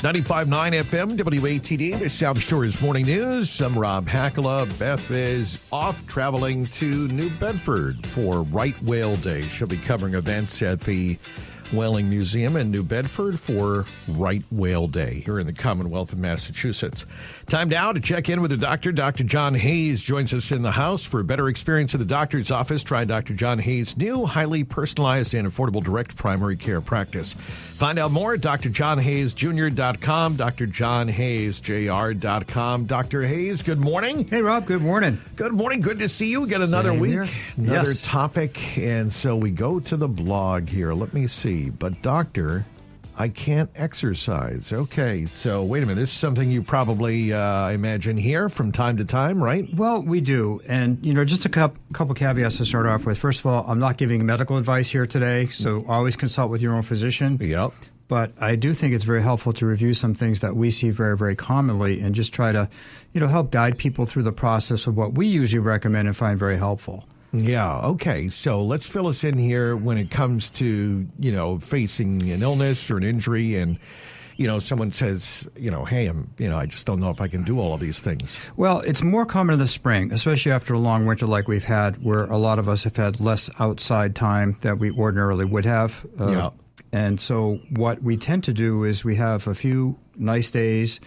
95.9 FM, WATD, the South Shore's Morning News. I'm Rob Hackala. Beth is off traveling to New Bedford for Right Whale Day. She'll be covering events at the Whaling Museum in New Bedford for Right Whale Day here in the Commonwealth of Massachusetts. Time now to check in with the doctor. Dr. John Hayes joins us in the house. For a better experience at the doctor's office, try Dr. John Hayes' new highly personalized and affordable direct primary care practice. Find out more at drjohnhayesjr.com, drjohnhayesjr.com. Dr. Hayes, good morning. Hey, Rob, good morning. Good morning. Good to see you. We got another week, another topic, and so we go to the blog here. Let me see. But, doctor, I can't exercise. Okay, so wait a minute. This is something you probably, I imagine, hear from time to time, right? Well, we do. And, just a couple caveats to start off with. First of all, I'm not giving medical advice here today, so always consult with your own physician. Yep. But I do think it's very helpful to review some things that we see very, very commonly and just try to, help guide people through the process of what we usually recommend and find very helpful. Yeah. Okay. So let's fill us in here when it comes to, facing an illness or an injury and, someone says, hey, I just don't know if I can do all of these things. Well, it's more common in the spring, especially after a long winter like we've had, where a lot of us have had less outside time that we ordinarily would have. Yeah. And so what we tend to do is we have a few nice days.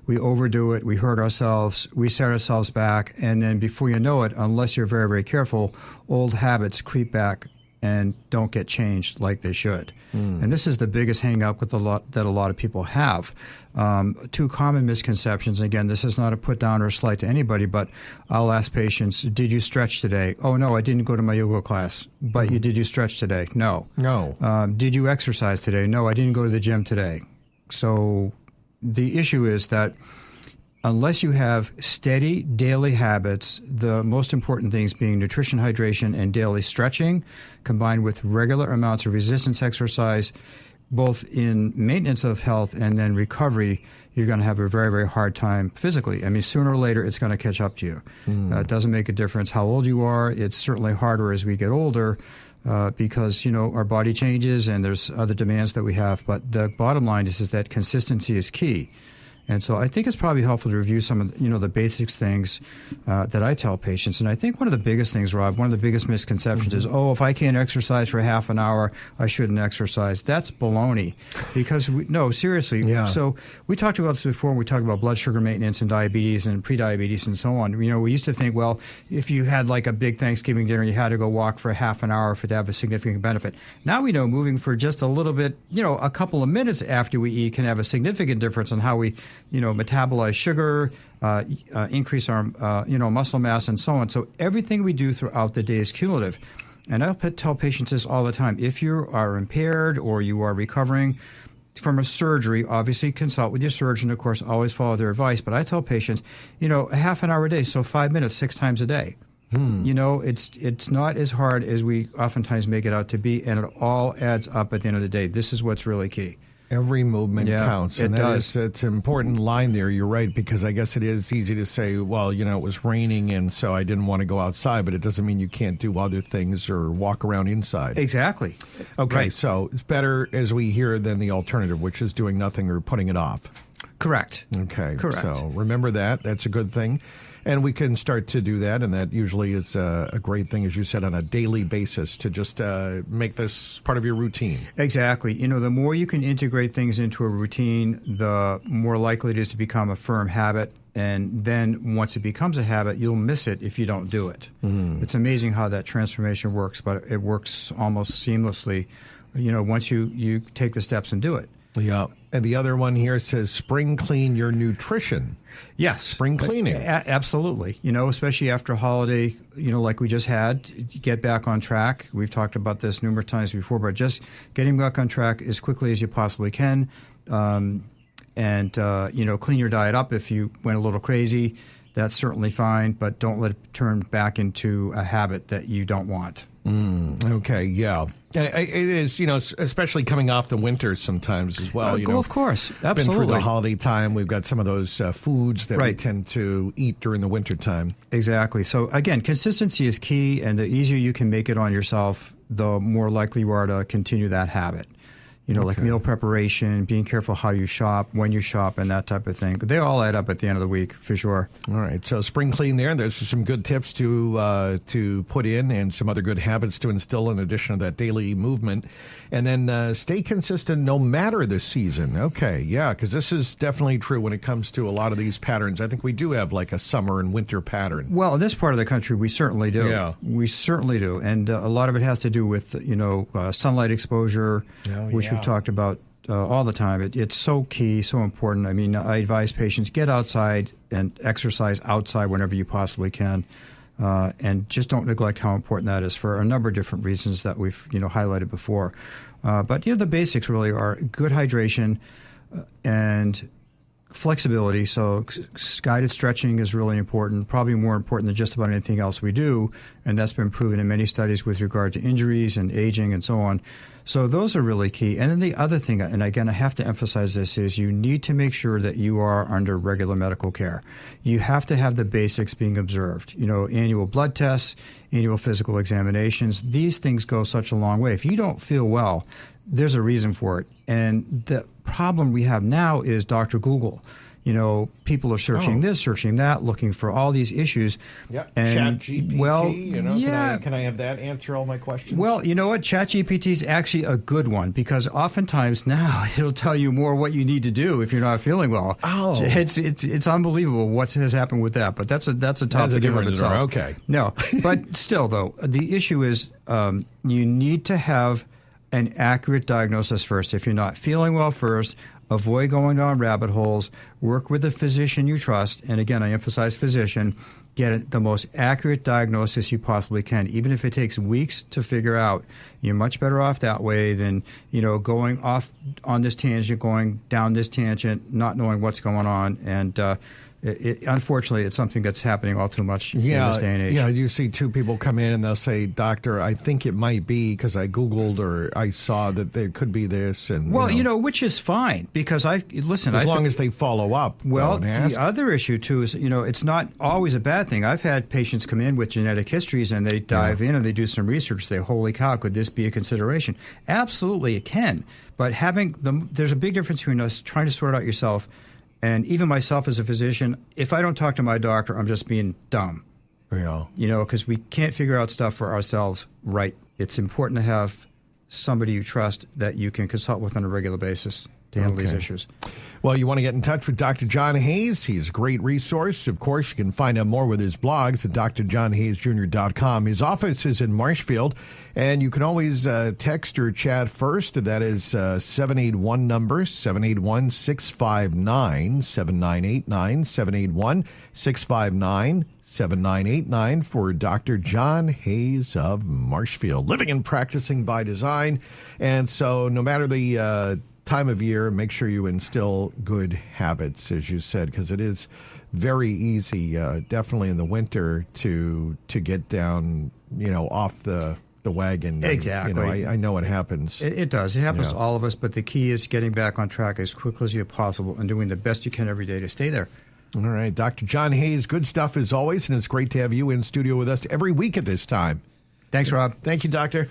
We overdo it, we hurt ourselves, we set ourselves back, and then before you know it, unless you're very, very careful, old habits creep back and don't get changed like they should. And this is the biggest hang-up that a lot of people have. Two common misconceptions. Again, this is not a put down or a slight to anybody, but I'll ask patients, did you stretch today? Oh, no, I didn't go to my yoga class. But did you stretch today? No. No. Did you exercise today? No, I didn't go to the gym today. So the issue is that unless you have steady daily habits, the most important things being nutrition, hydration, and daily stretching, combined with regular amounts of resistance exercise, both in maintenance of health and then recovery, you're going to have a very, very hard time physically. I mean, sooner or later, it's going to catch up to you. It doesn't make a difference how old you are. It's certainly harder as we get older. Because, our body changes and there's other demands that we have. But the bottom line is that consistency is key. And so I think it's probably helpful to review some of the basics things that I tell patients. And I think one of the biggest things, Rob, one of the biggest misconceptions is, if I can't exercise for half an hour, I shouldn't exercise. That's baloney. Because, no, seriously. Yeah. So we talked about this before. We talked about blood sugar maintenance and diabetes and prediabetes and so on. We used to think, well, if you had like a big Thanksgiving dinner, you had to go walk for half an hour for it to have a significant benefit. Now we know moving for just a little bit, a couple of minutes after we eat can have a significant difference on how we metabolize sugar, increase our, muscle mass and so on. So everything we do throughout the day is cumulative. And I'll tell patients this all the time. If you are impaired or you are recovering from a surgery, obviously consult with your surgeon. Of course, always follow their advice. But I tell patients, a half an hour a day, so 5 minutes, 6 times a day. It's not as hard as we oftentimes make it out to be, and it all adds up at the end of the day. This is what's really key. Every movement counts. And it does. It's an important line there. You're right, because I guess it is easy to say, well, it was raining and so I didn't want to go outside, but it doesn't mean you can't do other things or walk around inside. Exactly. Okay, right. So it's better, as we hear, than the alternative, which is doing nothing or putting it off. Correct. Okay. Correct. So remember that. That's a good thing. And we can start to do that, and that usually is a great thing, as you said, on a daily basis to just make this part of your routine. Exactly. The more you can integrate things into a routine, the more likely it is to become a firm habit. And then once it becomes a habit, you'll miss it if you don't do it. It's amazing how that transformation works, but it works almost seamlessly, once you take the steps and do it. Yeah. And the other one here says spring clean your nutrition. Yes. Spring cleaning. Absolutely. Especially after a holiday, like we just had, get back on track. We've talked about this numerous times before, but just getting back on track as quickly as you possibly can. And clean your diet up if you went a little crazy. That's certainly fine, but don't let it turn back into a habit that you don't want. Okay, yeah. It is, especially coming off the winter sometimes as well. Of course. Absolutely. Been through the holiday time. We've got some of those foods that we tend to eat during the winter time. Exactly. So, again, consistency is key, and the easier you can make it on yourself, the more likely you are to continue that habit. like meal preparation, being careful how you shop, when you shop, and that type of thing. But they all add up at the end of the week, for sure. All right. So spring clean there. There's some good tips to put in and some other good habits to instill in addition to that daily movement. And then stay consistent no matter the season. Okay. Yeah, because this is definitely true when it comes to a lot of these patterns. I think we do have like a summer and winter pattern. Well, in this part of the country, we certainly do. Yeah. We certainly do. And a lot of it has to do with, sunlight exposure, which we've talked about all the time. It's so key, so important. I mean, I advise patients get outside and exercise outside whenever you possibly can, and just don't neglect how important that is for a number of different reasons that we've highlighted before. But the basics really are good hydration and flexibility. So guided stretching is really important, probably more important than just about anything else we do, and that's been proven in many studies with regard to injuries and aging and so on. So those are really key. And then the other thing, and again, I have to emphasize this, is you need to make sure that you are under regular medical care. You have to have the basics being observed. Annual blood tests, annual physical examinations. These things go such a long way. If you don't feel well, there's a reason for it. And the problem we have now is Dr. Google. People are searching this, searching that, looking for all these issues. Yep. And ChatGPT, can I have that answer all my questions? Well, you know what? ChatGPT is actually a good one because oftentimes now it'll tell you more what you need to do if you're not feeling well. Oh, it's unbelievable what has happened with that. But that's a topic in itself. Okay. No, but still though, the issue is you need to have an accurate diagnosis first. If you're not feeling well first, avoid going down rabbit holes, work with a physician you trust, and again, I emphasize physician, get the most accurate diagnosis you possibly can. Even if it takes weeks to figure out, you're much better off that way than, going off on this tangent, going down this tangent, not knowing what's going on, and unfortunately, it's something that's happening all too much in this day and age. Yeah, you see two people come in and they'll say, "Doctor, I think it might be because I Googled or I saw that there could be this." And which is fine because as long as they follow up. Well, the other issue too is it's not always a bad thing. I've had patients come in with genetic histories and they dive in and they do some research. Say, "Holy cow, could this be a consideration?" Absolutely, it can. But there's a big difference between us trying to sort it out yourself. And even myself as a physician, if I don't talk to my doctor, I'm just being dumb. Yeah. Because we can't figure out stuff for ourselves right. It's important to have somebody you trust that you can consult with on a regular basis to handle these issues. Well, you want to get in touch with Dr. John Hayes. He's a great resource. Of course, you can find out more with his blogs at drjohnhayesjr.com. His office is in Marshfield, and you can always text or chat first. That is 781 number, 781-659-7989, 781-659-7989 for Dr. John Hayes of Marshfield, living and practicing by design. And so no matter the time of year, make sure you instill good habits, as you said, because it is very easy, definitely in the winter, to get down, off the wagon. Exactly. I know it happens. It does. It happens to all of us, but the key is getting back on track as quickly as possible and doing the best you can every day to stay there. All right. Dr. John Hayes, good stuff as always, and it's great to have you in studio with us every week at this time. Thanks, Rob. Thank you, Doctor.